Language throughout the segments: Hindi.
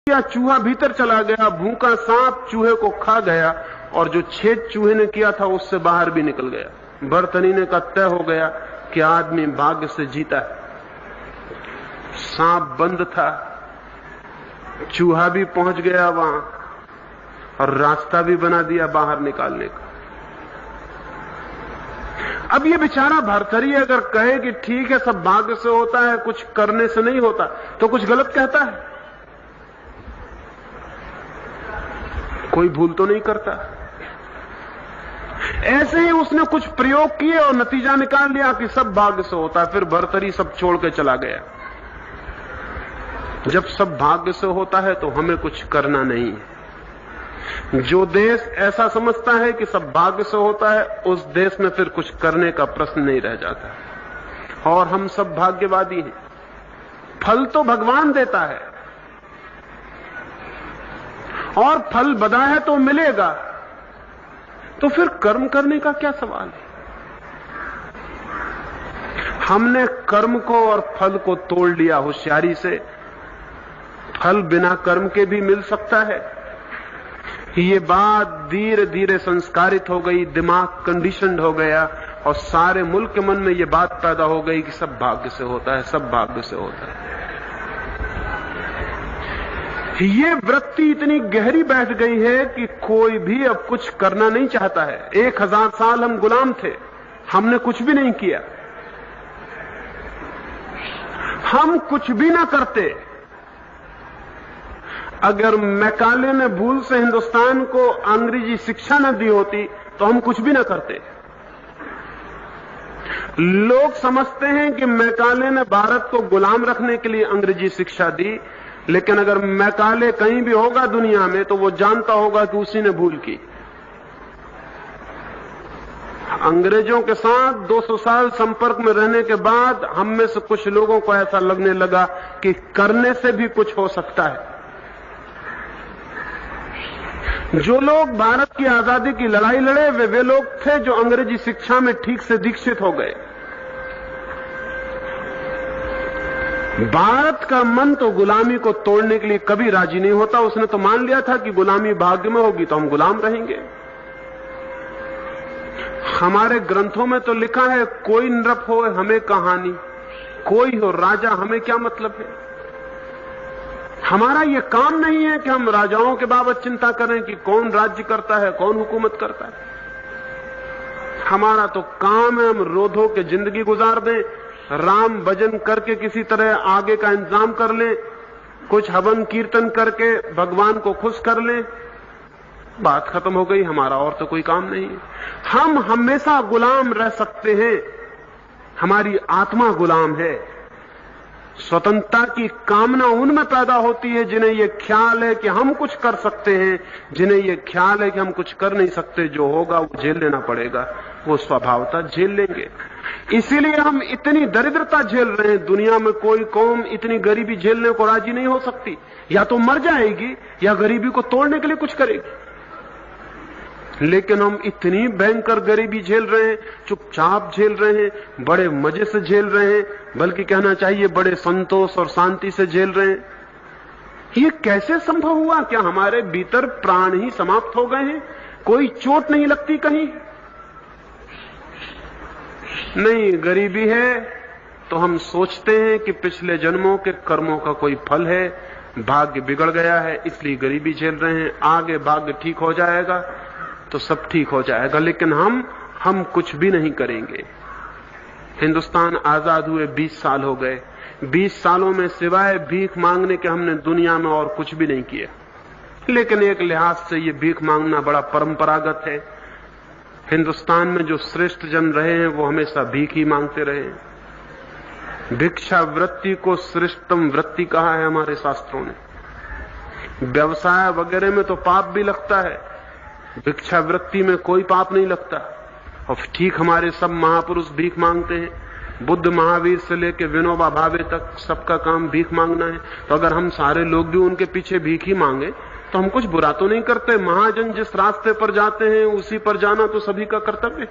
या चूहा भीतर चला गया, भूखा सांप चूहे को खा गया और जो छेद चूहे ने किया था उससे बाहर भी निकल गया। बरतनी का तय हो गया कि आदमी भाग्य से जीता है। सांप बंद था, चूहा भी पहुंच गया वहां और रास्ता भी बना दिया बाहर निकालने का। अब ये बेचारा भरथरी अगर कहे कि ठीक है सब भाग्य से होता है, कुछ करने से नहीं होता, तो कुछ गलत कहता है? कोई भूल तो नहीं करता। ऐसे ही उसने कुछ प्रयोग किए और नतीजा निकाल लिया कि सब भाग्य से होता है। फिर भरथरी सब छोड़ के चला गया। जब सब भाग्य से होता है तो हमें कुछ करना नहीं है। जो देश ऐसा समझता है कि सब भाग्य से होता है, उस देश में फिर कुछ करने का प्रश्न नहीं रह जाता। और हम सब भाग्यवादी हैं। फल तो भगवान देता है और फल बदा है तो मिलेगा, तो फिर कर्म करने का क्या सवाल है? हमने कर्म को और फल को तोड़ लिया होशियारी से। फल बिना कर्म के भी मिल सकता है। ये बात धीरे धीरे संस्कारित हो गई, दिमाग कंडीशनड हो गया और सारे मुल्क के मन में ये बात पैदा हो गई कि सब भाग्य से होता है, सब भाग्य से होता है। ये वृत्ति इतनी गहरी बैठ गई है कि कोई भी अब कुछ करना नहीं चाहता है। 1000 साल हम गुलाम थे, हमने कुछ भी नहीं किया। हम कुछ भी ना करते। अगर मैकाले ने भूल से हिंदुस्तान को अंग्रेजी शिक्षा न दी होती तो हम कुछ भी ना करते। लोग समझते हैं कि मैकाले ने भारत को गुलाम रखने के लिए अंग्रेजी शिक्षा दी, लेकिन अगर मैकाले कहीं भी होगा दुनिया में तो वो जानता होगा कि उसी ने भूल की। अंग्रेजों के साथ 200 साल संपर्क में रहने के बाद हम में से कुछ लोगों को ऐसा लगने लगा कि करने से भी कुछ हो सकता है। जो लोग भारत की आजादी की लड़ाई लड़े वे लोग थे जो अंग्रेजी शिक्षा में ठीक से दीक्षित हो गए। भारत का मन तो गुलामी को तोड़ने के लिए कभी राजी नहीं होता। उसने तो मान लिया था कि गुलामी भाग्य में होगी तो हम गुलाम रहेंगे। हमारे ग्रंथों में तो लिखा है, कोई नृप हो हमें कहानी, कोई हो राजा हमें क्या मतलब है। हमारा यह काम नहीं है कि हम राजाओं के बाबत चिंता करें कि कौन राज्य करता है, कौन हुकूमत करता है। हमारा तो काम है हम रो धो के जिंदगी गुजार दें, राम भजन करके किसी तरह आगे का इंतजाम कर लें, कुछ हवन कीर्तन करके भगवान को खुश कर लें, बात खत्म हो गई। हमारा और तो कोई काम नहीं है। हम हमेशा गुलाम रह सकते हैं। हमारी आत्मा गुलाम है। स्वतंत्रता की कामना उनमें पैदा होती है जिन्हें यह ख्याल है कि हम कुछ कर सकते हैं, जिन्हें यह ख्याल है कि हम कुछ कर नहीं सकते। जो होगा वो झेल लेना पड़ेगा, वो स्वभावतः झेल लेंगे। इसीलिए हम इतनी दरिद्रता झेल रहे हैं। दुनिया में कोई कौम इतनी गरीबी झेलने को राजी नहीं हो सकती। या तो मर जाएगी या गरीबी को तोड़ने के लिए कुछ करेगी। लेकिन हम इतनी भयंकर गरीबी झेल रहे हैं, चुपचाप झेल रहे हैं, बड़े मजे से झेल रहे हैं, बल्कि कहना चाहिए बड़े संतोष और शांति से झेल रहे हैं। ये कैसे संभव हुआ? क्या हमारे भीतर प्राण ही समाप्त हो गए हैं? कोई चोट नहीं लगती कहीं? नहीं, गरीबी है तो हम सोचते हैं कि पिछले जन्मों के कर्मों का कोई फल है, भाग्य बिगड़ गया है इसलिए गरीबी झेल रहे हैं। आगे भाग्य ठीक हो जाएगा तो सब ठीक हो जाएगा। लेकिन हम कुछ भी नहीं करेंगे। हिंदुस्तान आजाद हुए 20 साल हो गए। 20 सालों में सिवाय भीख मांगने के हमने दुनिया में और कुछ भी नहीं किया। लेकिन एक लिहाज से ये भीख मांगना बड़ा परंपरागत है। हिंदुस्तान में जो श्रेष्ठ जन रहे हैं वो हमेशा भीख ही मांगते रहे हैं। भिक्षा वृत्ति को श्रेष्ठतम वृत्ति कहा है हमारे शास्त्रों ने। व्यवसाय वगैरह में तो पाप भी लगता है, भिक्षा वृत्ति में कोई पाप नहीं लगता। और ठीक हमारे सब महापुरुष भीख मांगते हैं। बुद्ध महावीर से लेकर विनोबा भावे तक सबका काम भीख मांगना है। तो अगर हम सारे लोग भी उनके पीछे भीख ही मांगे तो हम कुछ बुरा तो नहीं करते। महाजन जिस रास्ते पर जाते हैं उसी पर जाना तो सभी का कर्तव्य।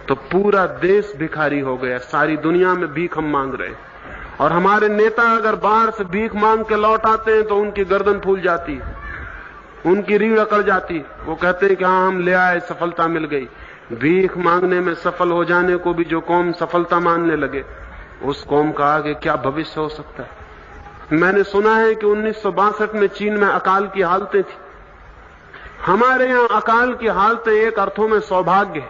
तो पूरा देश भिखारी हो गया, सारी दुनिया में भीख हम मांग रहे हैं। और हमारे नेता अगर बाहर से भीख मांग के लौट आते हैं तो उनकी गर्दन फूल जाती, उनकी रीढ़ अकड़ जाती। वो कहते हैं कि हाँ हम ले आए, सफलता मिल गई। भीख मांगने में सफल हो जाने को भी जो कौम सफलता मानने लगे, उस कौम का आगे क्या भविष्य हो सकता है। मैंने सुना है कि 1962 में चीन में अकाल की हालतें थी। हमारे यहां अकाल की हालतें एक अर्थों में सौभाग्य है,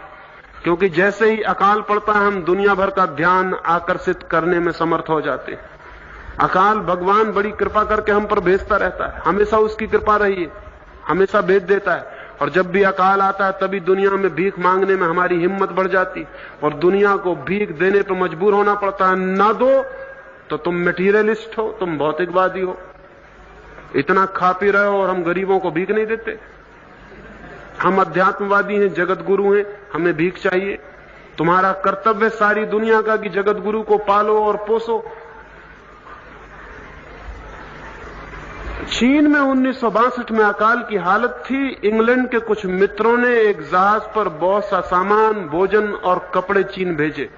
क्योंकि जैसे ही अकाल पड़ता है हम दुनिया भर का ध्यान आकर्षित करने में समर्थ हो जाते हैं। अकाल भगवान बड़ी कृपा करके हम पर भेजता रहता है, हमेशा उसकी कृपा रही है, हमेशा भेज देता है। और जब भी अकाल आता है तभी दुनिया में भीख मांगने में हमारी हिम्मत बढ़ जाती और दुनिया को भीख देने पर मजबूर होना पड़ता है। ना दो तो तुम मटीरियलिस्ट हो, तुम भौतिकवादी हो, इतना खा पी रहे हो और हम गरीबों को भीख नहीं देते। हम अध्यात्मवादी हैं, जगत गुरु हैं, हमें भीख चाहिए। तुम्हारा कर्तव्य सारी दुनिया का कि जगत गुरु को पालो और पोसो। चीन में 1962 में अकाल की हालत थी। इंग्लैंड के कुछ मित्रों ने एक जहाज पर बहुत सा सामान, भोजन और कपड़े चीन भेजे।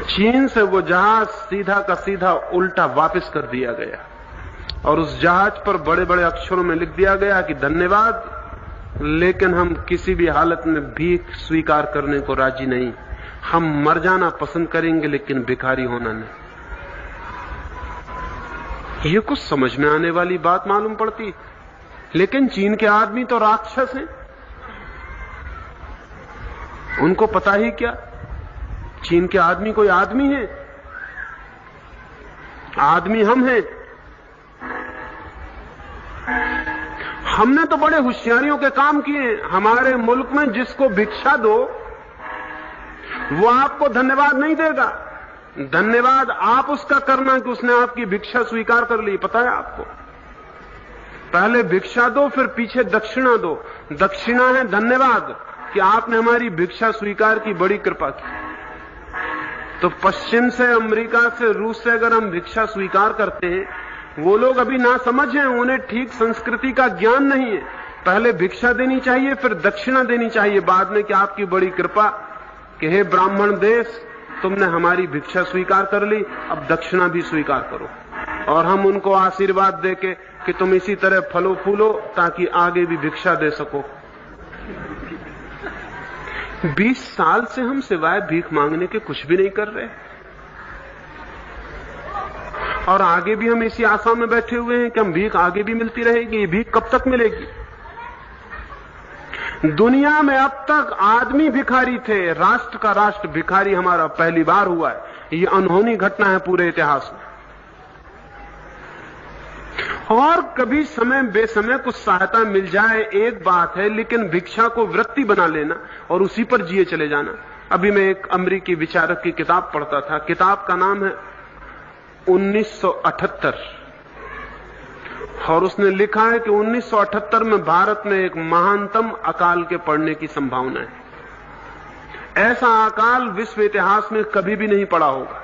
चीन से वो जहाज सीधा का सीधा उल्टा वापस कर दिया गया और उस जहाज पर बड़े बड़े अक्षरों में लिख दिया गया कि धन्यवाद, लेकिन हम किसी भी हालत में भीख स्वीकार करने को राजी नहीं। हम मर जाना पसंद करेंगे लेकिन भिखारी होना नहीं। ये कुछ समझ में आने वाली बात मालूम पड़ती, लेकिन चीन के आदमी तो राक्षस हैं। उनको पता ही क्या, चीन के आदमी कोई आदमी है? आदमी हम हैं। हमने तो बड़े होशियारियों के काम किए। हमारे मुल्क में जिसको भिक्षा दो वो आपको धन्यवाद नहीं देगा। धन्यवाद आप उसका करना कि उसने आपकी भिक्षा स्वीकार कर ली। पता है आपको, पहले भिक्षा दो फिर पीछे दक्षिणा दो। दक्षिणा है धन्यवाद कि आपने हमारी भिक्षा स्वीकार की, बड़ी कृपा की। तो पश्चिम से, अमेरिका से, रूस से अगर हम भिक्षा स्वीकार करते हैं, वो लोग अभी ना समझ हैं, उन्हें ठीक संस्कृति का ज्ञान नहीं है। पहले भिक्षा देनी चाहिए फिर दक्षिणा देनी चाहिए बाद में कि आपकी बड़ी कृपा कि हे ब्राह्मण देश, तुमने हमारी भिक्षा स्वीकार कर ली, अब दक्षिणा भी स्वीकार करो। और हम उनको आशीर्वाद देके कि तुम इसी तरह फलो फूलो ताकि आगे भी भिक्षा दे सको। 20 साल से हम सिवाय भीख मांगने के कुछ भी नहीं कर रहे और आगे भी हम इसी आशा में बैठे हुए हैं कि हम भीख आगे भी मिलती रहेगी। ये भीख कब तक मिलेगी? दुनिया में अब तक आदमी भिखारी थे, राष्ट्र का राष्ट्र भिखारी हमारा पहली बार हुआ है। ये अनहोनी घटना है पूरे इतिहास में। और कभी समय बेसमय कुछ सहायता मिल जाए एक बात है, लेकिन भिक्षा को वृत्ति बना लेना और उसी पर जिए चले जाना। अभी मैं एक अमेरिकी विचारक की किताब पढ़ता था। किताब का नाम है 1978 और उसने लिखा है कि 1978 में भारत में एक महानतम अकाल के पड़ने की संभावना है। ऐसा अकाल विश्व इतिहास में कभी भी नहीं पड़ा होगा।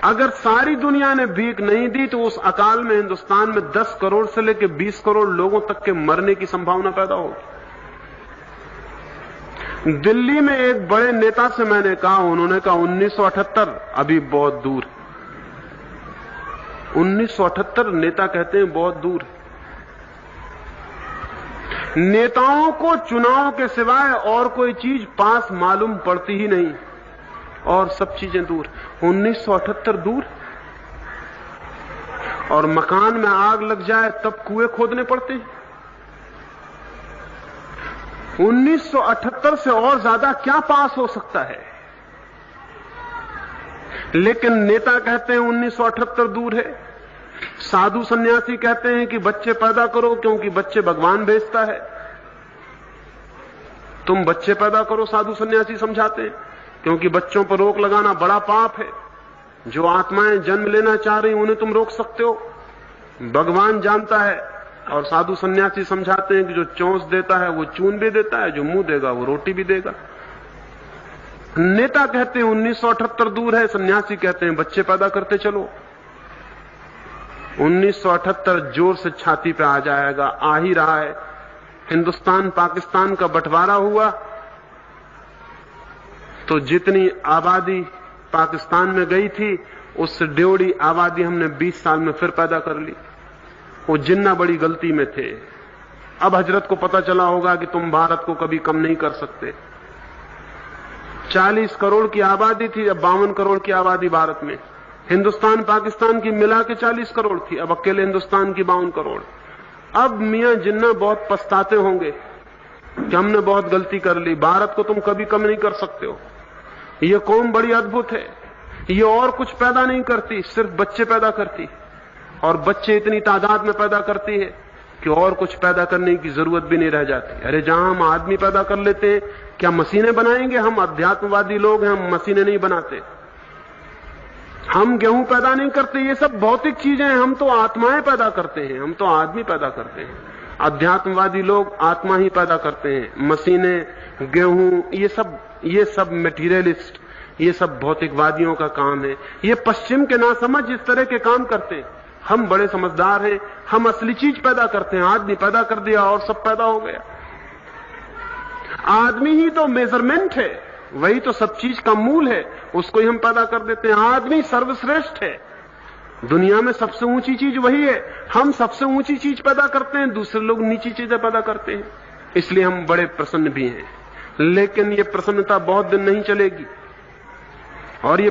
अगर सारी दुनिया ने भीख नहीं दी तो उस अकाल में हिंदुस्तान में 10 करोड़ से लेकर 20 करोड़ लोगों तक के मरने की संभावना पैदा होगी। दिल्ली में एक बड़े नेता से मैंने कहा, उन्होंने कहा 1978 अभी बहुत दूर। 1978 नेता कहते हैं बहुत दूर। नेताओं को चुनाव के सिवाय और कोई चीज पास मालूम पड़ती ही नहीं और सब चीजें दूर। 1978 दूर। और मकान में आग लग जाए तब कुएं खोदने पड़ते हैं। 1978 से और ज्यादा क्या पास हो सकता है? लेकिन नेता कहते हैं 1978 दूर है। साधु सन्यासी कहते हैं कि बच्चे पैदा करो क्योंकि बच्चे भगवान भेजता है। तुम बच्चे पैदा करो, साधु सन्यासी समझाते हैं, क्योंकि बच्चों पर रोक लगाना बड़ा पाप है। जो आत्माएं जन्म लेना चाह रही उन्हें तुम रोक सकते हो, भगवान जानता है। और साधु सन्यासी समझाते हैं कि जो चोंच देता है वो चून भी देता है, जो मुंह देगा वो रोटी भी देगा। नेता कहते हैं 1978 दूर है, सन्यासी कहते हैं बच्चे पैदा करते चलो। 1978 जोर से छाती पे आ जाएगा, आ ही रहा है। हिंदुस्तान पाकिस्तान का बंटवारा हुआ तो जितनी आबादी पाकिस्तान में गई थी उससे 1.5 आबादी हमने 20 साल में फिर पैदा कर ली। वो जिन्ना बड़ी गलती में थे। अब हजरत को पता चला होगा कि तुम भारत को कभी कम नहीं कर सकते। 40 करोड़ की आबादी थी, अब 52 करोड़ की आबादी भारत में। हिंदुस्तान पाकिस्तान की मिला के 40 करोड़ थी, अब अकेले हिंदुस्तान की 52 करोड़। अब मियां जिन्ना बहुत पछताते होंगे कि हमने बहुत गलती कर ली। भारत को तुम कभी कम नहीं कर सकते हो। ये कौम बड़ी अद्भुत है, ये और कुछ पैदा नहीं करती, सिर्फ बच्चे पैदा करती, और बच्चे इतनी तादाद में पैदा करती है कि और कुछ पैदा करने की जरूरत भी नहीं रह जाती। अरे जहां हम आदमी पैदा कर लेते हैं, क्या मशीनें बनाएंगे? हम अध्यात्मवादी लोग हैं, हम मशीनें नहीं बनाते। हम गेहूं पैदा नहीं करते, ये सब भौतिक चीजें हैं। हम तो आत्माएं पैदा करते हैं, हम तो आदमी पैदा करते हैं। अध्यात्मवादी लोग आत्मा ही पैदा करते हैं। मशीनें, गेहूं, ये सब मटेरियलिस्ट, ये सब भौतिकवादियों का काम है। ये पश्चिम के नासमझ इस तरह के काम करते हैं। हम बड़े समझदार हैं, हम असली चीज पैदा करते हैं। आदमी पैदा कर दिया और सब पैदा हो गया। आदमी ही तो मेजरमेंट है, वही तो सब चीज का मूल है, उसको ही हम पैदा कर देते हैं। आदमी सर्वश्रेष्ठ है, दुनिया में सबसे ऊंची चीज वही है। हम सबसे ऊंची चीज पैदा करते हैं, दूसरे लोग नीची चीजें पैदा करते हैं। इसलिए हम बड़े प्रसन्न भी हैं। लेकिन ये प्रसन्नता बहुत दिन नहीं चलेगी, और ये